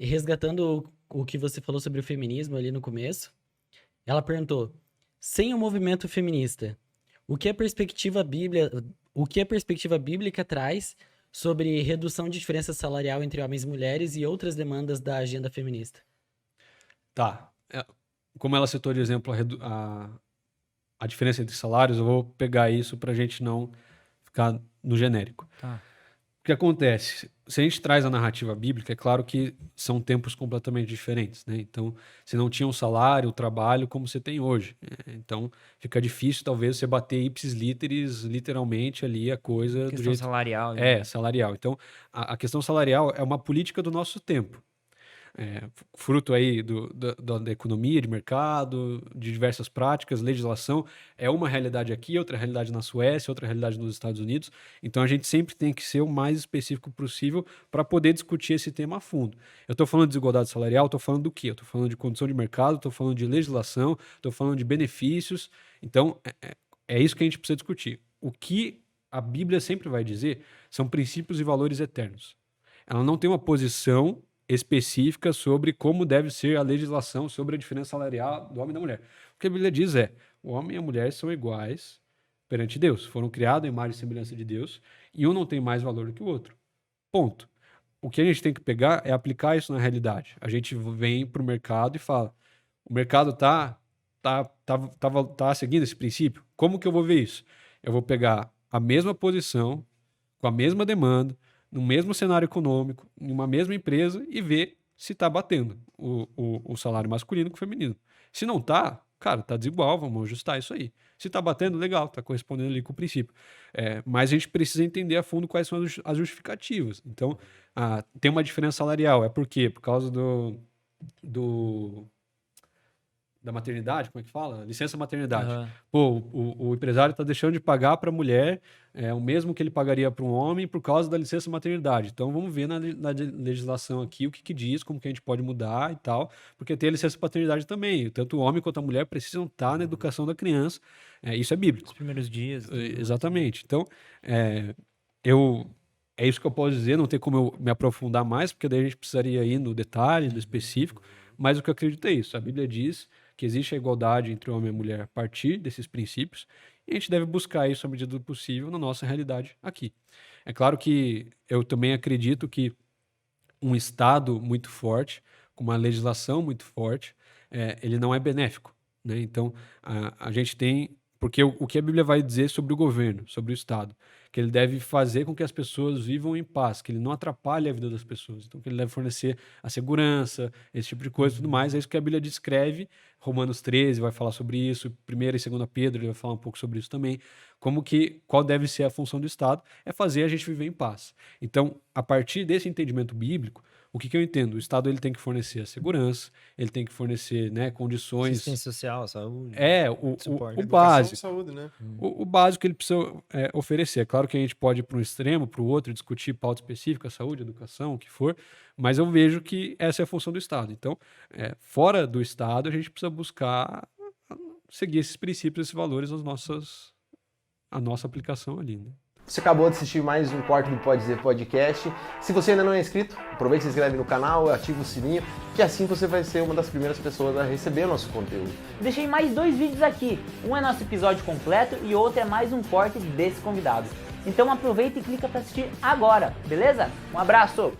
resgatando o que você falou sobre o feminismo ali no começo, ela perguntou: sem o movimento feminista, o que a perspectiva bíblica traz sobre redução de diferença salarial entre homens e mulheres e outras demandas da agenda feminista? Tá. Como ela citou de exemplo a diferença entre salários, eu vou pegar isso para a gente não ficar no genérico. Tá. O que acontece? Se a gente traz a narrativa bíblica, é claro que são tempos completamente diferentes, né? Então, você não tinha o salário, o trabalho como você tem hoje. Então, fica difícil, talvez, você bater ipsis literis, literalmente, ali a coisa do Questão jeito... salarial. salarial. Então, a questão salarial é uma política do nosso tempo. Fruto aí da economia, de mercado, de diversas práticas, legislação, é uma realidade aqui, outra realidade na Suécia, outra realidade nos Estados Unidos. Então a gente sempre tem que ser o mais específico possível para poder discutir esse tema a fundo. Eu estou falando de desigualdade salarial, estou falando do quê? Eu estou falando de condição de mercado, estou falando de legislação, estou falando de benefícios. Então é isso que a gente precisa discutir. O que a Bíblia sempre vai dizer são princípios e valores eternos. Ela não tem uma posição específica sobre como deve ser a legislação sobre a diferença salarial do homem e da mulher. O que a Bíblia diz é: o homem e a mulher são iguais perante Deus, foram criados em imagem e semelhança de Deus, e um não tem mais valor do que o outro. Ponto. O que a gente tem que pegar é aplicar isso na realidade. A gente vem para o mercado e fala: o mercado tá seguindo esse princípio? Como que eu vou ver isso? Eu vou pegar a mesma posição, com a mesma demanda, no mesmo cenário econômico, em uma mesma empresa e ver se está batendo o salário masculino com o feminino. Se não tá, cara, tá desigual, vamos ajustar isso aí. Se está batendo, legal, está correspondendo ali com o princípio. Mas a gente precisa entender a fundo quais são as justificativas. Então, tem uma diferença salarial. É por quê? Por causa da maternidade, como é que fala? Licença maternidade. Uhum. Pô, o empresário está deixando de pagar para a mulher o mesmo que ele pagaria para um homem por causa da licença maternidade. Então vamos ver na legislação aqui o que diz, como que a gente pode mudar e tal, porque tem a licença paternidade também. Tanto o homem quanto a mulher precisam estar na educação da criança. Isso é bíblico. Os primeiros dias. Exatamente. Então, é isso que eu posso dizer, não tem como eu me aprofundar mais, porque daí a gente precisaria ir no detalhe, no específico, mas o que eu acredito é isso. A Bíblia diz que existe a igualdade entre o homem e a mulher a partir desses princípios, e a gente deve buscar isso à medida do possível na nossa realidade aqui. É claro que eu também acredito que um Estado muito forte, com uma legislação muito forte, ele não é benéfico, né? Então, a gente tem... Porque o que a Bíblia vai dizer sobre o governo, sobre o Estado? Que ele deve fazer com que as pessoas vivam em paz, que ele não atrapalhe a vida das pessoas. Então, que ele deve fornecer a segurança, esse tipo de coisa e tudo mais. É isso que a Bíblia descreve. Romanos 13 vai falar sobre isso. 1ª e 2ª Pedro ele vai falar um pouco sobre isso também. Qual deve ser a função do Estado? É fazer a gente viver em paz. Então, a partir desse entendimento bíblico, o que eu entendo? O Estado ele tem que fornecer a segurança, ele tem que fornecer, né, condições... Assistência social, saúde. O básico. Saúde, né? O básico que ele precisa oferecer. É claro que a gente pode ir para um extremo, para o outro, discutir pauta específica, saúde, educação, o que for, mas eu vejo que essa é a função do Estado. Então, fora do Estado, a gente precisa buscar seguir esses princípios, esses valores, a nossa aplicação ali, né? Você acabou de assistir mais um corte do Pode Dizer Podcast. Se você ainda não é inscrito, aproveite e se inscreve no canal, ativa o sininho, que assim você vai ser uma das primeiras pessoas a receber o nosso conteúdo. Deixei mais 2 vídeos aqui. Um é nosso episódio completo e outro é mais um corte desse convidado. Então aproveita e clica para assistir agora, beleza? Um abraço!